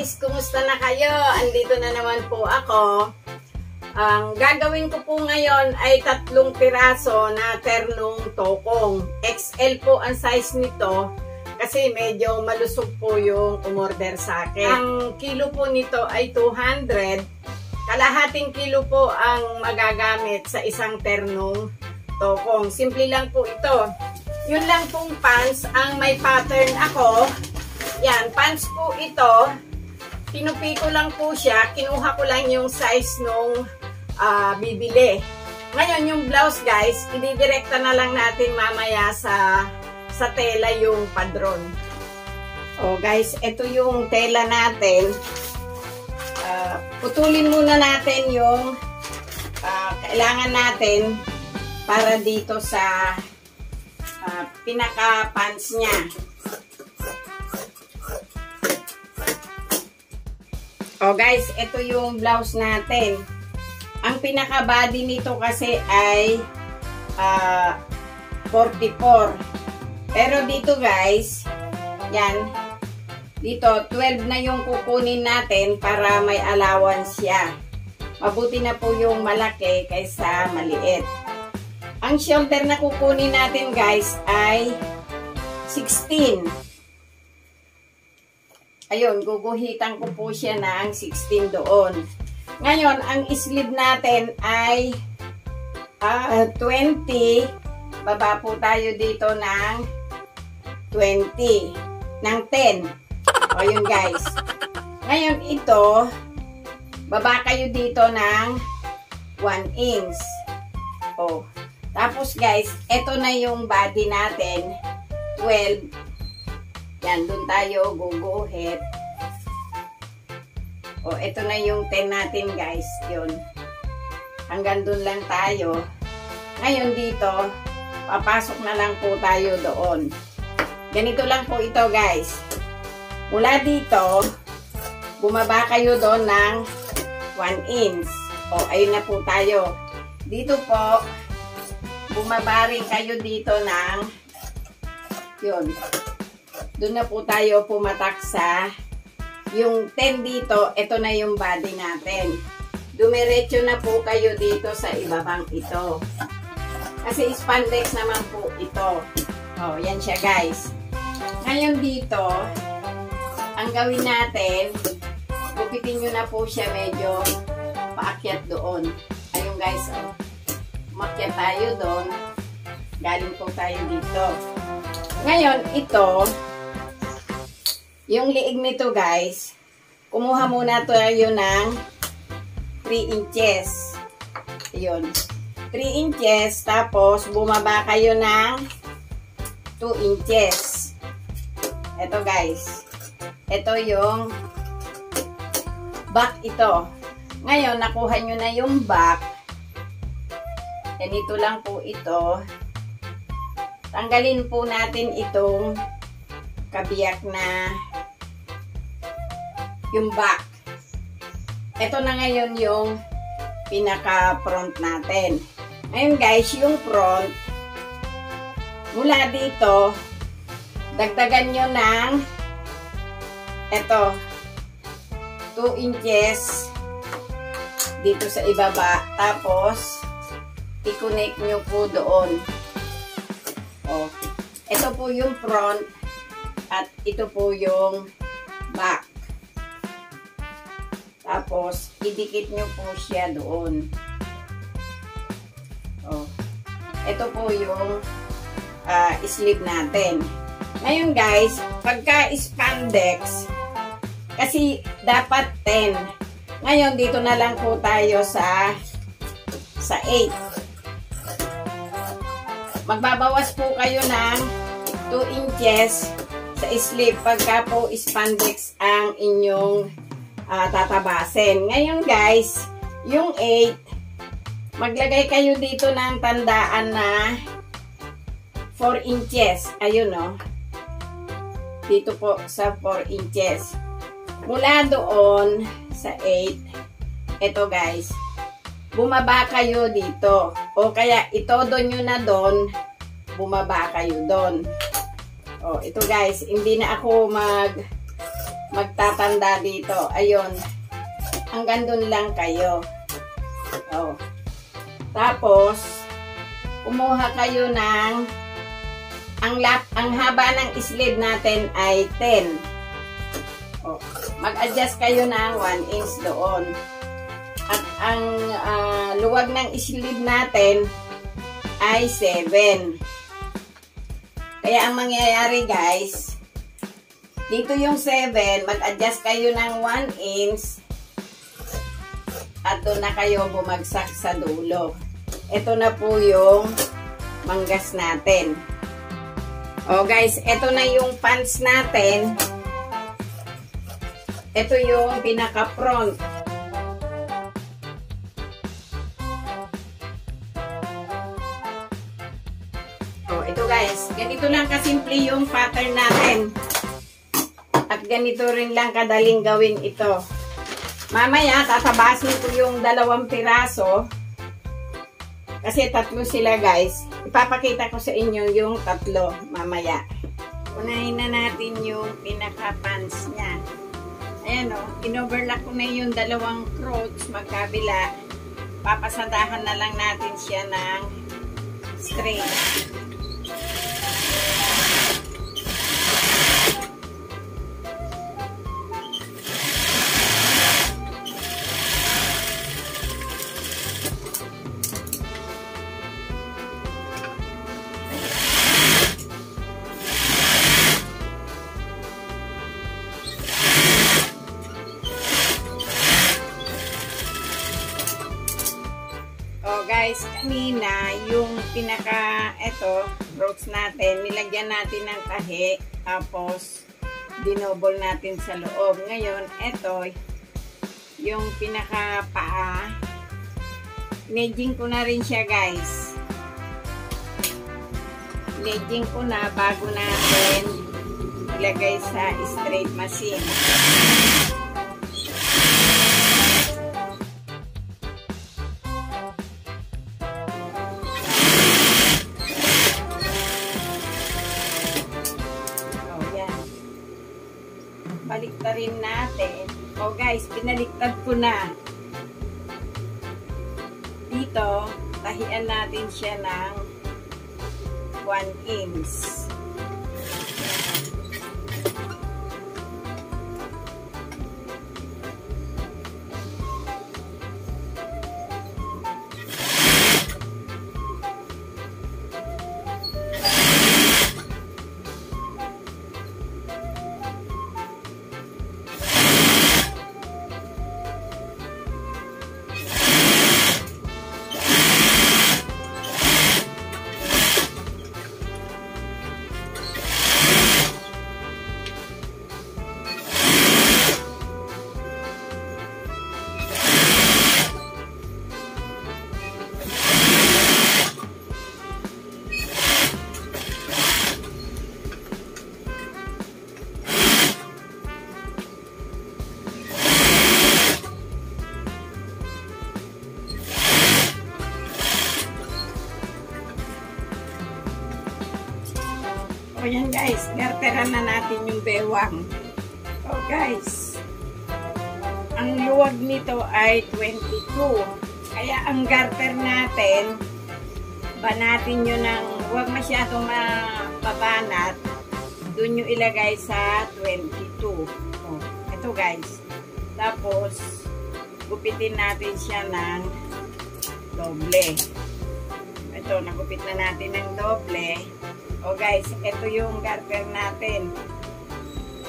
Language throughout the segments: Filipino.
guys, kumusta na kayo? Andito na naman po ako. Ang gagawin ko po ngayon ay 3 piraso na ternong tokong. XL po ang size nito kasi medyo malusog po yung umorder sa akin. Ang kilo po nito ay 200. Kalahating kilo po ang magagamit sa isang ternong tokong. Simple lang po ito. Yun lang pong pants ang may pattern ako. Yan, pants po ito. Tinupi ko lang po siya. Kinuha ko lang yung size nung bibili. Ngayon, yung blouse guys, ididirekta na lang natin mamaya sa tela yung padron. Oh guys, ito yung tela natin. Putulin muna natin yung kailangan natin para dito sa pinaka-pants niya. Oh guys, ito yung blouse natin. Ang pinaka-body nito kasi ay 44. Pero dito guys, yan, dito 12 na yung kukunin natin para may allowance siya. Mabuti na po yung malaki kaysa maliit. Ang shoulder na kukunin natin guys ay 16. Ayun, guguhitan ko po siya ng 16 doon. Ngayon, ang sleeve natin ay 20. Baba po tayo dito ng 20. Ng 10. O yun guys. Ngayon, ito, baba kayo dito ng 1 inch. O. Tapos guys, ito na yung body natin. 12. Yan, dun tayo guguhit. O, ito na yung 10 natin guys. Yun. Hanggang dun lang tayo. Ngayon dito, papasok na lang po tayo doon. Ganito lang po ito guys. Mula dito, bumaba kayo doon ng 1 inch. O, ayun na po tayo. Dito po, bumaba rin kayo dito ng yun. Doon na po tayo pumatak sa yung 10 dito. Ito na yung body natin. Dumiretso na po kayo dito sa ibabang ito. Kasi spandex naman po ito. Oh, yan siya guys. Ngayon dito, ang gawin natin, gupitin nyo na po siya medyo paakyat doon. Ayun guys, oh. Umakyat tayo doon. Galing po tayo dito. Ngayon, ito, yung liig nito guys, kumuha muna tayo ng 3 inches. Ayun. 3 inches. Tapos, bumaba kayo ng 2 inches. Ito guys. Ito yung back ito. Ngayon, nakuha nyo na yung back. Ganito lang po ito. Tanggalin po natin itong kabiyak na yung back. Ito na ngayon yung pinaka-front natin. Ngayon guys, yung front, mula dito, dagdagan nyo ng ito, 2 inches dito sa ibaba. Tapos, i-connect nyo po doon. O, ito po yung front at ito po yung back. Tapos, idikit nyo po siya doon. O, ito po yung sleeve natin. Ngayon guys, pagka spandex, kasi dapat 10. Ngayon, dito na lang po tayo sa 8. Magbabawas po kayo ng 2 inches sa sleeve pagka po spandex ang inyong tatabasin. Ngayon guys, yung 8, maglagay kayo dito ng tandaan na 4 inches. Ayun o. Dito po sa 4 inches. Mula doon sa 8, ito guys, bumaba kayo dito. O kaya itodo nyo na doon, bumaba kayo doon. O ito guys, hindi na ako magtatanda dito. Ayun. Hanggang dun lang kayo. Oh. Tapos, kumuha kayo ng ang haba ng sleeve natin ay 10. Oh. Mag-adjust kayo ng 1 inch doon. At ang luwag ng sleeve natin ay 7. Kaya ang mangyayari guys, dito yung 7, mag-adjust kayo ng 1 inch at doon na kayo bumagsak sa dulo. Ito na po yung manggas natin. O guys, ito na yung pants natin. Ito yung pinaka-front. Ito guys, ganito lang kasimple yung pattern natin. At ganito rin lang kadaling gawin ito. Mamaya, tatabasin ko yung 2 piraso. Kasi 3 sila guys. Ipapakita ko sa inyo yung 3 mamaya. Unahin na natin yung pinaka-pants niya. Ayan o, in-overlock ko na yung 2 crotch magkabila. Papasadahan na lang natin siya ng straight. Guys, kanina yung ropes natin, nilagyan natin ng tahi, tapos dinobol natin sa loob. Ngayon, ito yung pinaka paa, nedging ko na rin siya guys. Nedging ko na bago natin ilagay sa straight machine. Baliktarin natin. O guys, pinaliktad ko na. Dito, tahian natin siya ng 1 inch. O yan guys, garteran na natin yung bewang. O guys, ang luwag nito ay 22. Kaya ang garter natin, banatin nyo ng, huwag masyadong mapabanat. Doon nyo ilagay sa 22. O, ito guys. Tapos, gupitin natin siya ng doble. Ito, nagupit na natin ng doble. O guys, ito yung garter natin.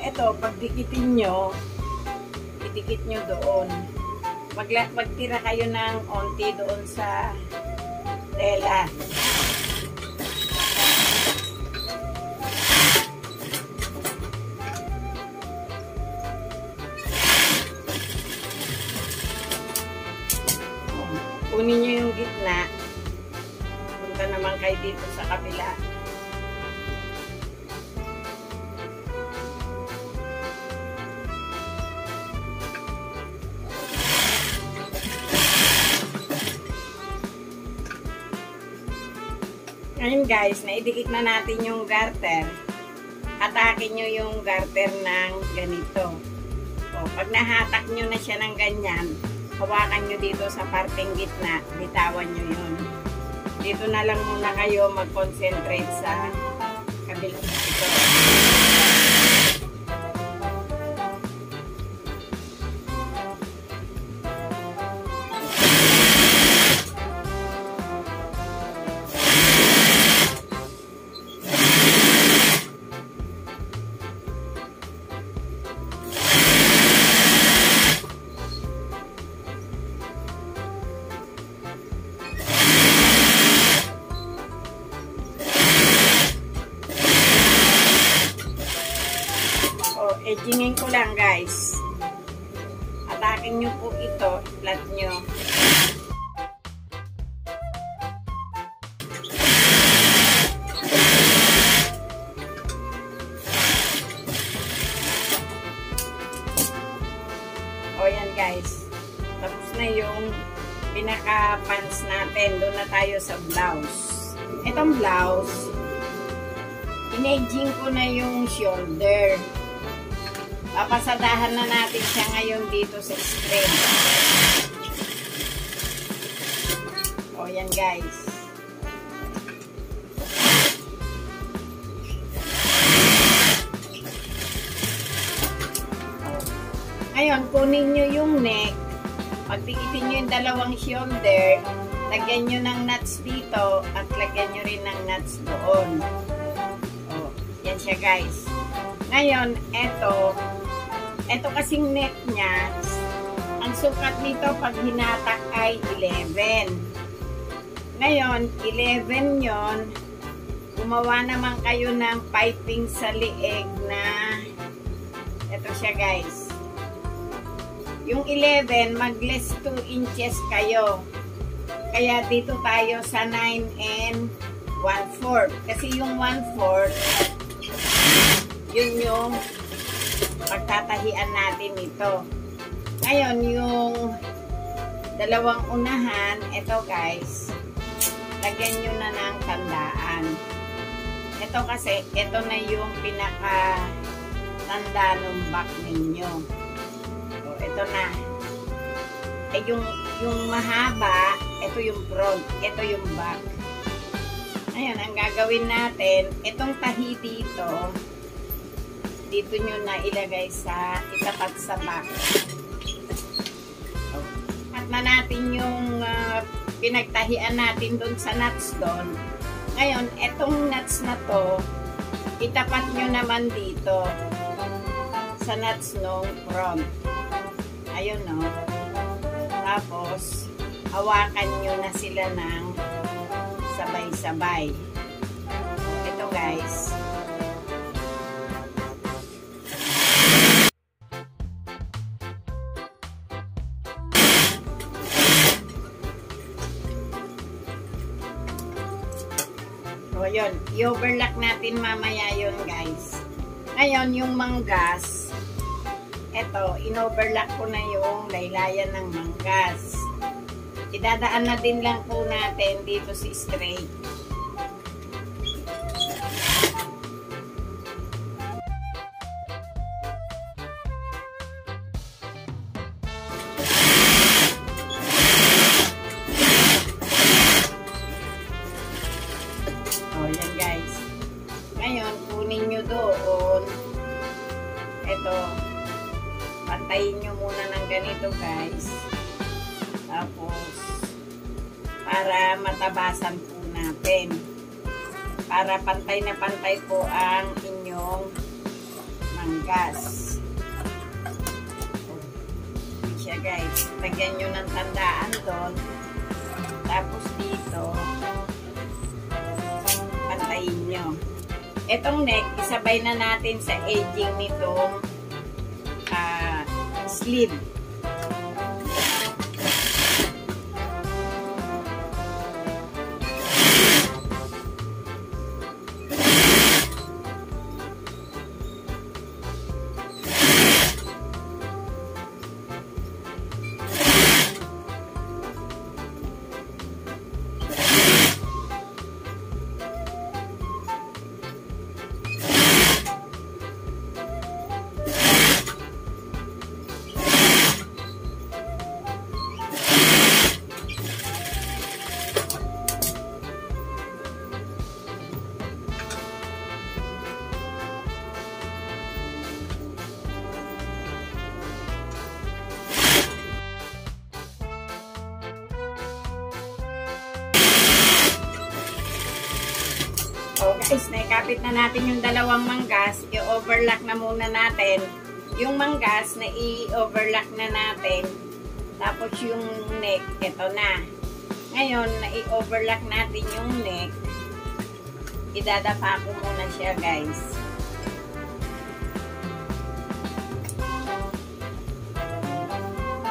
Ito, pagdikitin nyo, idikit nyo doon. Magtira kayo ng onti doon sa tela. Kunin nyo yung gitna. Punta naman kayo dito sa kabila. Ngayon guys, naidikit na natin yung garter. Hatakin nyo yung garter ng ganito. O, pag nahatak nyo na siya ng ganyan, hawakan nyo dito sa parteng gitna, bitawan nyo yun. Dito na lang muna kayo mag-concentrate sa kabilang ito. Edgingin ko lang guys. Atakin nyo po ito, flat nyo. O yan guys. Tapos na yung pinaka-pants natin. Doon na tayo sa blouse. Itong blouse, in-edging ko na yung shoulder. Papasadahan na natin siya ngayon dito sa string. O, yan guys. Ngayon, kunin nyo yung neck. Pagtikitin nyo yung dalawang shoulder, lagyan nyo ng nuts dito at lagyan nyo rin ng nuts doon. O, yan siya guys. Ngayon, ito kasing neck niya, ang sukat nito pag hinatak ay 11. Ngayon, 11 yon, gumawa naman kayo ng piping sa lieg na, ito siya guys. Yung 11, mag-less 2 inches kayo. Kaya dito tayo sa 9 and 1/4. Kasi yung 1/4, yun yung pagtatahian natin ito. Ngayon, yung dalawang unahan, ito guys, lagyan nyo na ng tandaan. Ito kasi, ito na yung pinaka-tanda ng back ninyo. So, ito na. Eh, yung mahaba, ito yung front, ito yung back. Ngayon, ang gagawin natin, itong tahi dito nyo na ilagay sa itapat sa back. At na natin yung pinagtahian natin doon sa nuts doon. Ngayon, etong nuts na to, itapat nyo naman dito sa nuts nung front. Ayun, no? Tapos, hawakan nyo na sila ng sabay-sabay. Ito guys. So, yun. I-overlock natin mamaya yun, guys. Ngayon, yung manggas, eto, in-overlock ko na yung laylayan ng manggas. Idadaan na din lang po natin dito si straight. Yan guys. Ngayon, kunin nyo doon. Ito. Pantayin nyo muna ng ganito guys. Tapos, para matabasan po natin. Para pantay na pantay po ang inyong manggas. Yan siya guys. Lagyan nyo ng tandaan doon. Tapos dito, nyo. Etong neck, isabay na natin sa edging nitong sleeve. guys, naikapit na natin yung dalawang manggas. I-overlock na muna natin. Yung manggas na i-overlock na natin. Tapos yung neck, ito na. Ngayon, na i-overlock natin yung neck. Idadapa ko muna siya guys.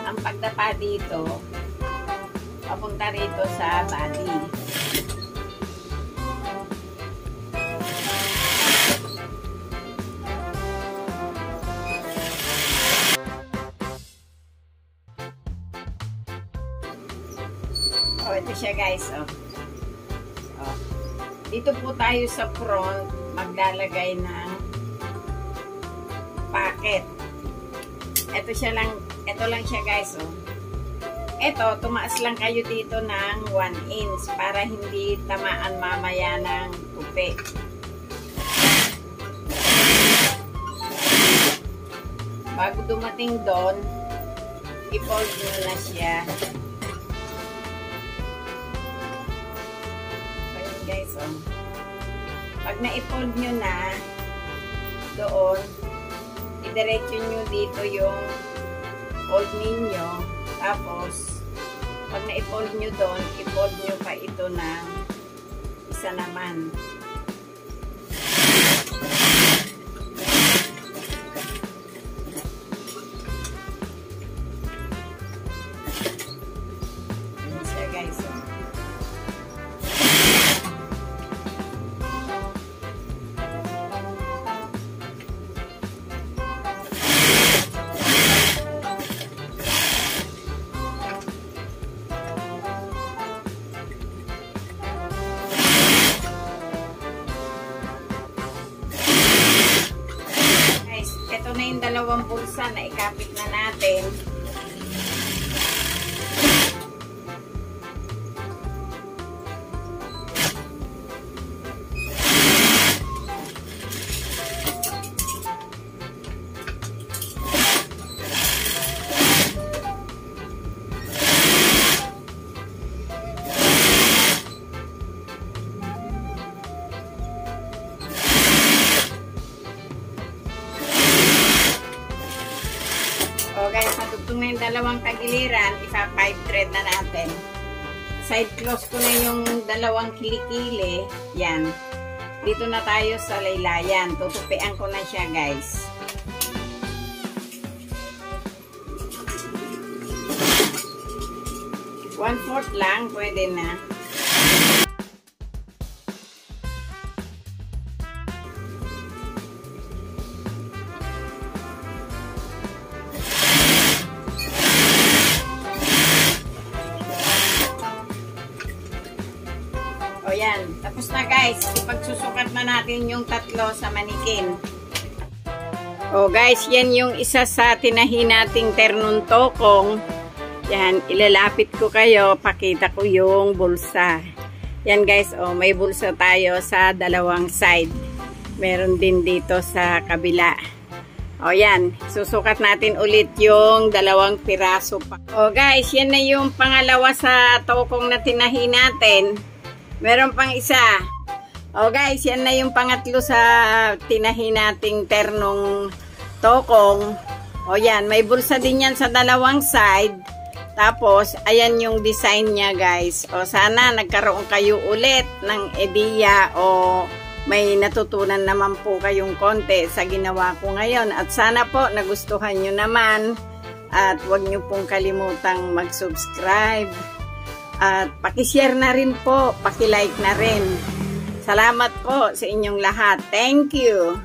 Ang pagdapa dito, papunta rito sa body. Ito siya guys, Dito po tayo sa front maglalagay ng packet. Ito lang siya guys, Ito, tumaas lang kayo dito ng 1 inch para hindi tamaan mamaya ng tupi. Bago dumating doon, i-fold nyo na siya. Guys, pag na-i-fold nyo na doon, idiretso nyo dito yung fold ninyo. Tapos, pag na-i-fold nyo doon, i-fold nyo pa ito ng isa naman. Ayan siya guys, ito na yung dalawang bulsa na ikapit na natin. O guys, natugtong na yung dalawang tagiliran, ipa-5 thread na natin. Side close ko na yung dalawang kilikili. Yan. Dito na tayo sa laylayan. Tutupian ko na siya guys. One-fourth lang, pwede na. O yan, tapos na guys. Ipagsusukat na natin yung tatlo sa manikin. O guys, yan yung isa sa tinahi nating ternong tokong. Yan, ilalapit ko kayo. Pakita ko yung bulsa. Yan guys, may bulsa tayo sa dalawang side. Meron din dito sa kabila. O yan, susukat natin ulit yung dalawang piraso pa. O guys, yan na yung pangalawa sa tokong na tinahi natin. Meron pang isa. O guys, yan na yung pangatlo sa tinahi nating ternong tokong. O yan, may bulsa din yan sa dalawang side. Tapos, ayan yung design niya guys. O sana nagkaroon kayo ulit ng ideya o may natutunan naman po kayong konti sa ginawa ko ngayon. At sana po nagustuhan nyo naman. At huwag nyo pong kalimutang mag-subscribe. At pakishare na rin po, pakilike na rin. Salamat po sa inyong lahat. Thank you!